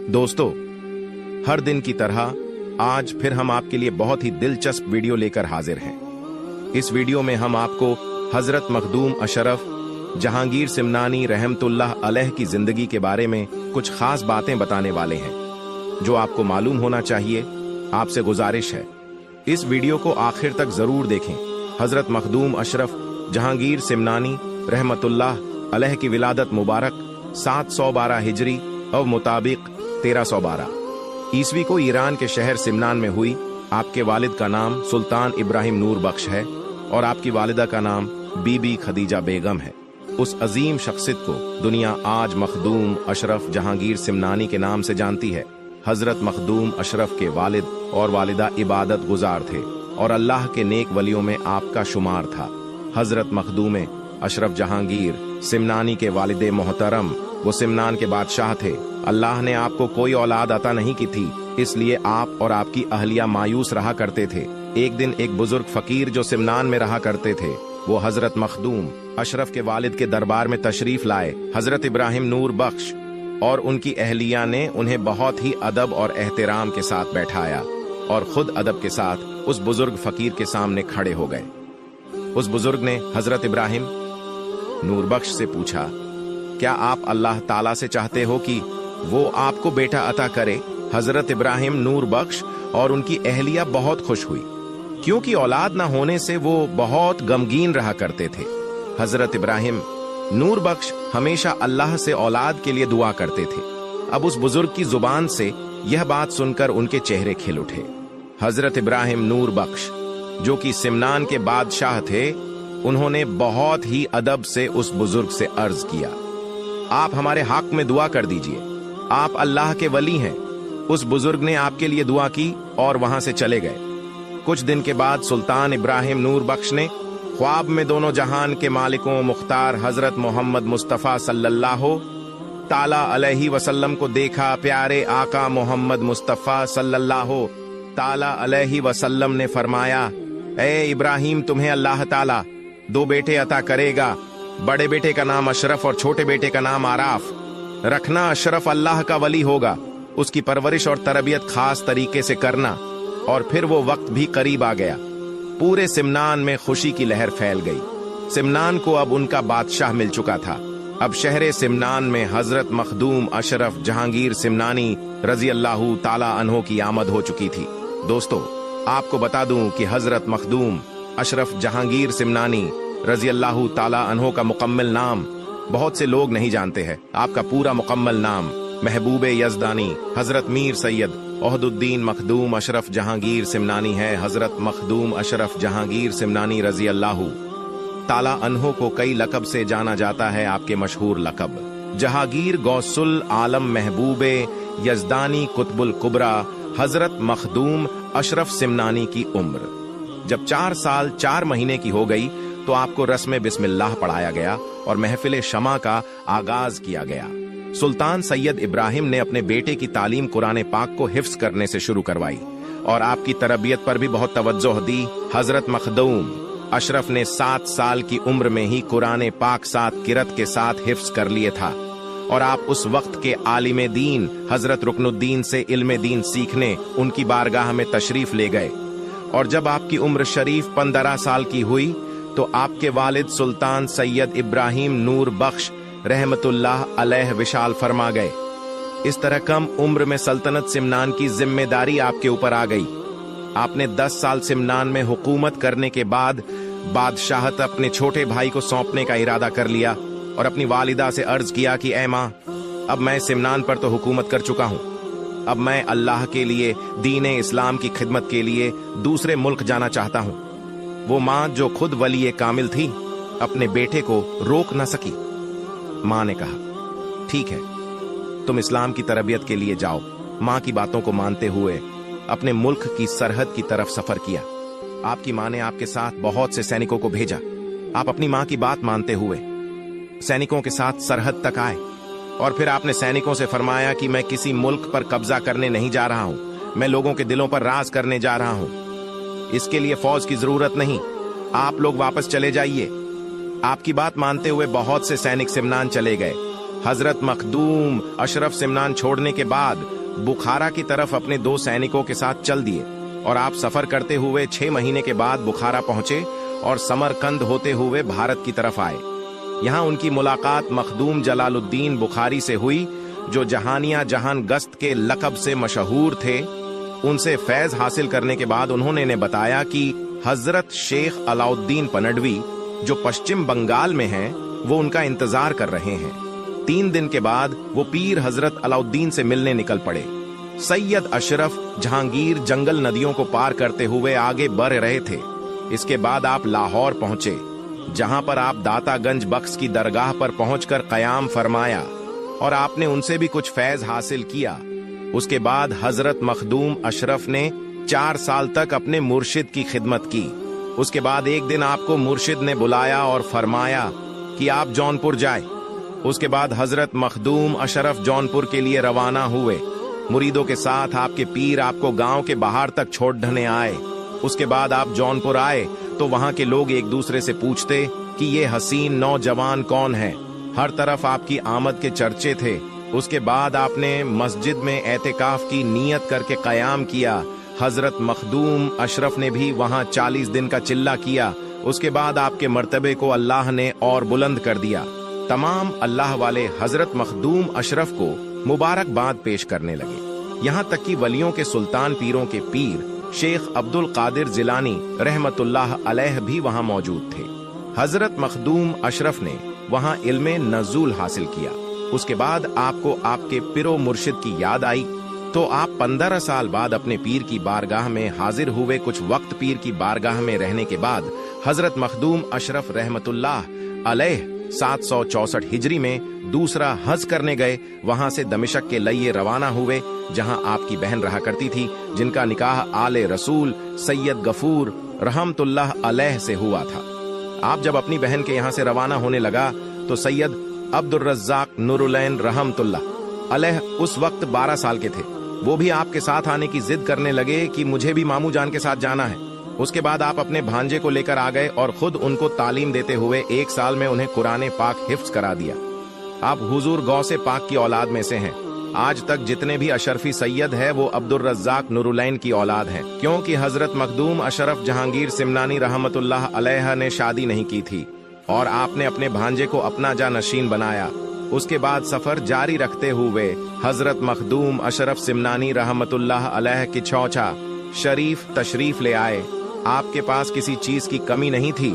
दोस्तों, हर दिन की तरह आज फिर हम आपके लिए बहुत ही दिलचस्प वीडियो लेकर हाजिर हैं। इस वीडियो में हम आपको हजरत मखदूम अशरफ जहांगीर सिमनानी रहमतुल्लाह अलैह की जिंदगी के बारे में कुछ खास बातें बताने वाले हैं जो आपको मालूम होना चाहिए। आपसे गुजारिश है, इस वीडियो को आखिर तक जरूर देखें। हजरत मखदूम अशरफ जहांगीर सिमनानी रहमतुल्लाह अलैह की विलादत मुबारक 712 हिजरी और मुताबिक 1312 ईस्वी को ईरान के शहर सिमनान में हुई। आपके वालिद का नाम सुल्तान इब्राहिम नूर बख्श है और आपकी वालिदा का नाम बीबी खदीजा बेगम है। उस अजीम शख्सियत को दुनिया आज मखदूम अशरफ जहांगीर सिमनानी के नाम से जानती है। हजरत मखदूम अशरफ के वालिद और वालिदा इबादत गुजार थे और अल्लाह के नेक वलियों में आपका शुमार था। हजरत मखदूम अशरफ जहांगीर सिमनानी के वालिदे मोहतरम वो सिमनान के बादशाह थे। अल्लाह ने आपको कोई औलाद अता नहीं की थी, इसलिए आप और आपकी अहलिया मायूस रहा करते थे। एक दिन एक बुजुर्ग फकीर जो सिमनान में रहा करते थे, वो हजरत मखदूम अशरफ के वालिद के दरबार में तशरीफ लाए। हजरत इब्राहिम नूर बख्श और उनकी अहलिया ने उन्हें बहुत ही अदब और एहतराम के साथ बैठाया और खुद अदब के साथ उस बुजुर्ग फकीर के सामने खड़े हो गए। उस बुजुर्ग ने हजरत इब्राहिम नूर बख्श से पूछा, क्या आप अल्लाह ताला से चाहते हो कि वो आपको बेटा अता करे? हजरत इब्राहिम नूर बख्श और उनकी अहलिया बहुत खुश हुई, क्योंकि औलाद न होने से वो बहुत गमगीन रहा करते थे। हजरत इब्राहिम नूर बख्श हमेशा अल्लाह से औलाद के लिए दुआ करते थे। अब उस बुजुर्ग की जुबान से यह बात सुनकर उनके चेहरे खिल उठे। हजरत इब्राहिम नूर बख्श जो कि सिमनान के बादशाह थे, उन्होंने बहुत ही अदब से उस बुजुर्ग से अर्ज किया, आप हमारे हक में दुआ कर दीजिए, आप अल्लाह के वली हैं। उस बुजुर्ग ने आपके लिए दुआ की और वहां से चले गए। कुछ दिन के बाद सुल्तान इब्राहिम नूर बख्श ने ख्वाब में दोनों जहान के मालिकों मुख्तार हजरत मोहम्मद मुस्तफ़ा सल्लल्लाहु ताला अलैहि वसल्लम को देखा। प्यारे आका मोहम्मद मुस्तफ़ा सल्लल्लाहु ताला अलैहि वसल्लम ने फरमाया, ए इब्राहिम, तुम्हें अल्लाह ताला 2 बेटे अता करेगा। बड़े बेटे का नाम अशरफ और छोटे बेटे का नाम आराफ रखना। अशरफ अल्लाह का वली होगा, उसकी परवरिश और तरबियत खास तरीके से करना। और फिर वो वक्त भी करीब आ गया। पूरे सिमनान में खुशी की लहर फैल गई। सिमनान को अब उनका बादशाह मिल चुका था। अब शहर सिमनान में हजरत मखदूम अशरफ जहांगीर सिमनानी रजी अल्लाह ताला अन्हो की आमद हो चुकी थी। दोस्तों, आपको बता दूं कि हजरत मखदूम अशरफ जहांगीर सिमनानी रजी अल्लाह ताला अन्हो का मुकम्मल नाम बहुत से लोग नहीं जानते हैं। आपका पूरा मुकम्मल नाम महबूबे यज़दानी हजरत मीर सैयद ओहदुद्दीन मखदूम अशरफ जहांगीर सिमनानी है। हजरत मखदूम अशरफ जहांगीर सिमनानी रजी अल्लाह ताला अन्हो को कई लकब से जाना जाता है। आपके मशहूर लकब जहांगीर गौसुल आलम महबूबे यज़दानी कुतुबुल कुबरा हजरत मखदूम अशरफ सिमनानी की उम्र जब 4 साल 4 महीने की हो गई तो आपको रस्म बिस्मिल्लाह पढ़ाया गया और महफिल शमा का आगाज किया गया। सुल्तान सैयद इब्राहिम ने अपने बेटे की तालीम कुरान पाक को हिफ्ज करने से शुरू करवाई और आपकी तरबियत पर भी बहुत तवज्जो दी। हजरत मखदूम अशरफ ने 7 साल की उम्र में ही कुरान पाक 7 किरत के साथ हिफ्ज कर लिए था और आप उस वक्त के आलिम दीन हजरत रुकनुद्दीन से इल्म दीन सीखने उनकी बारगाह में तशरीफ ले गए। और जब आपकी उम्र शरीफ 15 साल की हुई तो आपके वालिद सुल्तान सैयद इब्राहिम नूर बख्श रहमतुल्लाह अलैह विशाल फरमा गए। इस तरह कम उम्र में सल्तनत सिमनान की जिम्मेदारी आपके ऊपर आ गई। आपने 10 साल सिमनान में हुकूमत करने के बाद बादशाहत अपने छोटे भाई को सौंपने का इरादा कर लिया और अपनी वालिदा से अर्ज किया कि ऐ माँ, अब मैं सिमनान पर तो हुकूमत कर चुका हूँ, अब मैं अल्लाह के लिए दीन इस्लाम की खिदमत के लिए दूसरे मुल्क जाना चाहता हूँ। वो माँ जो खुद वली कामिल थी, अपने बेटे को रोक न सकी। माँ ने कहा, ठीक है, तुम इस्लाम की तरबियत के लिए जाओ। माँ की बातों को मानते हुए अपने मुल्क की सरहद की तरफ सफर किया। आपकी माँ ने आपके साथ बहुत से सैनिकों को भेजा। आप अपनी माँ की बात मानते हुए सैनिकों के साथ सरहद तक आए और फिर आपने सैनिकों से फरमाया कि मैं किसी मुल्क पर कब्जा करने नहीं जा रहा हूँ, मैं लोगों के दिलों पर राज करने जा रहा हूँ। इसके लिए फौज की जरूरत नहीं, आप लोग वापस चले जाइए। आपकी बात मानते हुए बहुत से सैनिक सिमनान चले गए। हजरत मखदूम अशरफ सिमनान छोड़ने के बाद बुखारा की तरफ अपने 2 सैनिकों के साथ चल दिए और आप सफर करते हुए 6 महीने के बाद बुखारा पहुंचे और समरकंद होते हुए भारत की तरफ आए। यहाँ उनकी मुलाकात मखदूम जलालुद्दीन बुखारी से हुई, जो जहानिया जहान गस्त के लकब से मशहूर थे। उनसे फैज हासिल करने के बाद उन्होंने ने बताया कि हजरत शेख अलाउद्दीन पनडवी जो पश्चिम बंगाल में हैं, वो उनका इंतजार कर रहे हैं। 3 दिन के बाद वो पीर हजरत अलाउद्दीन से मिलने निकल पड़े। सैयद अशरफ जहांगीर जंगल नदियों को पार करते हुए आगे बढ़ रहे थे। इसके बाद आप लाहौर पहुंचे, जहां पर आप दातागंज बख्श की दरगाह पर पहुंचकर कयाम फरमाया और आपने उनसे भी कुछ फैज हासिल किया। उसके बाद हजरत मखदूम अशरफ ने 4 साल तक अपने मुर्शिद की खिदमत की। उसके बाद एक दिन आपको मुर्शिद ने बुलाया और फरमाया कि आप जौनपुर जाए। उसके बाद हजरत मखदूम अशरफ जौनपुर के लिए रवाना हुए। मुरीदों के साथ आपके पीर आपको गांव के बाहर तक छोड़ने आए। उसके बाद आप जौनपुर आए तो वहां के लोग एक दूसरे से पूछते कि ये हसीन नौजवान कौन है। हर तरफ आपकी आमद के चर्चे थे। उसके बाद आपने मस्जिद में एतिकाफ की नीयत करके कयाम किया। हजरत मखदूम अशरफ ने भी वहां 40 दिन का चिल्ला किया। उसके बाद आपके मर्तबे को अल्लाह ने और बुलंद कर दिया। तमाम अल्लाह वाले हजरत मखदूम अशरफ को मुबारकबाद पेश करने लगे। यहाँ तक कि वलियों के सुल्तान पीरों के पीर शेख अब्दुल कादिर जिलानी रहमतुल्लाह अलैह भी वहाँ मौजूद थे। हजरत मखदूम अशरफ ने वहाँ इल्मे नज़ूल हासिल किया। उसके बाद आपको आपके पिरो मुर्शिद की याद आई तो आप 15 साल बाद अपने पीर की बारगाह में हाजिर हुए। कुछ वक्त पीर की बारगाह में रहने के बाद हजरत मखदूम अशरफ रहमतुल्लाह अलैह 764 हिजरी में दूसरा हज करने गए। वहां से दमिश्क के लिए रवाना हुए, जहां आपकी बहन रहा करती थी, जिनका निकाह आले रसूल सैयद गफूर रहमतुल्लाह अलैह से हुआ था। आप जब अपनी बहन के यहाँ से रवाना होने लगा तो सैयद अब्दुल रज्जाक नूरुलैन रहमतुल्लाह अलैह उस वक्त 12 साल के थे। वो भी आपके साथ आने की जिद करने लगे कि मुझे भी मामू जान के साथ जाना है। उसके बाद आप अपने भांजे को लेकर आ गए और खुद उनको तालीम देते हुए 1 साल में उन्हें कुरान पाक हिफ्ज करा दिया। आप हुजूर गौसे पाक की औलाद में से हैं। आज तक जितने भी अशरफी सैयद है वो अब्दुल रज्जाक नूरुलैन की औलाद हैं, क्योंकि हजरत मखदूम अशरफ जहांगीर सिमनानी रहमतुल्लाह अलैह ने शादी नहीं की थी और आपने अपने भांजे को अपना जानशीन बनाया। उसके बाद सफर जारी रखते हुए हजरत मखदूम अशरफ सिमनानी रहमतुल्लाह अलैह की चौचा शरीफ तशरीफ ले आए। आपके पास किसी चीज की कमी नहीं थी।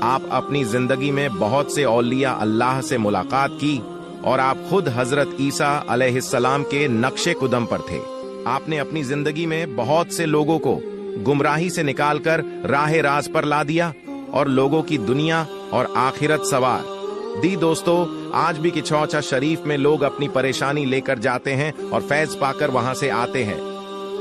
आप अपनी जिंदगी में बहुत से औलिया अल्लाह से मुलाकात की और आप खुद हजरत ईसा अलैहिस्सलाम के नक्शे कुदम पर थे। आपने अपनी जिंदगी में बहुत से लोगों को गुमराही से निकालकर राह राज पर ला दिया और लोगों की दुनिया और आखिरत सवार दी। दोस्तों, आज भी किचौचा शरीफ में लोग अपनी परेशानी लेकर जाते हैं और फैज पाकर वहां से आते हैं।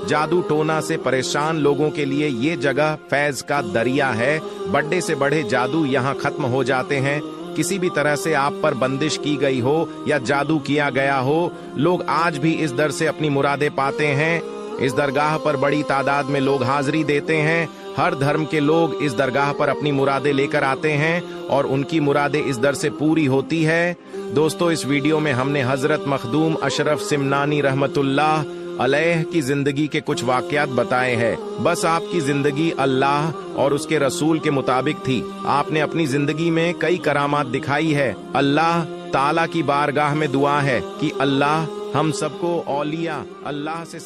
जादू टोना से परेशान लोगों के लिए ये जगह फैज का दरिया है। बड़े से बड़े जादू यहाँ खत्म हो जाते हैं। किसी भी तरह से आप पर बंदिश की गई हो या जादू किया गया हो, लोग आज भी इस दर से अपनी मुरादें पाते हैं। इस दरगाह पर बड़ी तादाद में लोग हाजिरी देते हैं। हर धर्म के लोग इस दरगाह पर अपनी मुरादें लेकर आते हैं और उनकी मुरादें इस दर से पूरी होती है। दोस्तों, इस वीडियो में हमने हजरत मखदूम अशरफ सिमनानी रहमतुल्लाह अलैह की जिंदगी के कुछ वाकयात बताए हैं। बस आपकी जिंदगी अल्लाह और उसके रसूल के मुताबिक थी। आपने अपनी जिंदगी में कई करामात दिखाई है। अल्लाह ताला की बारगाह में दुआ है कि अल्लाह हम सबको औलिया अल्लाह से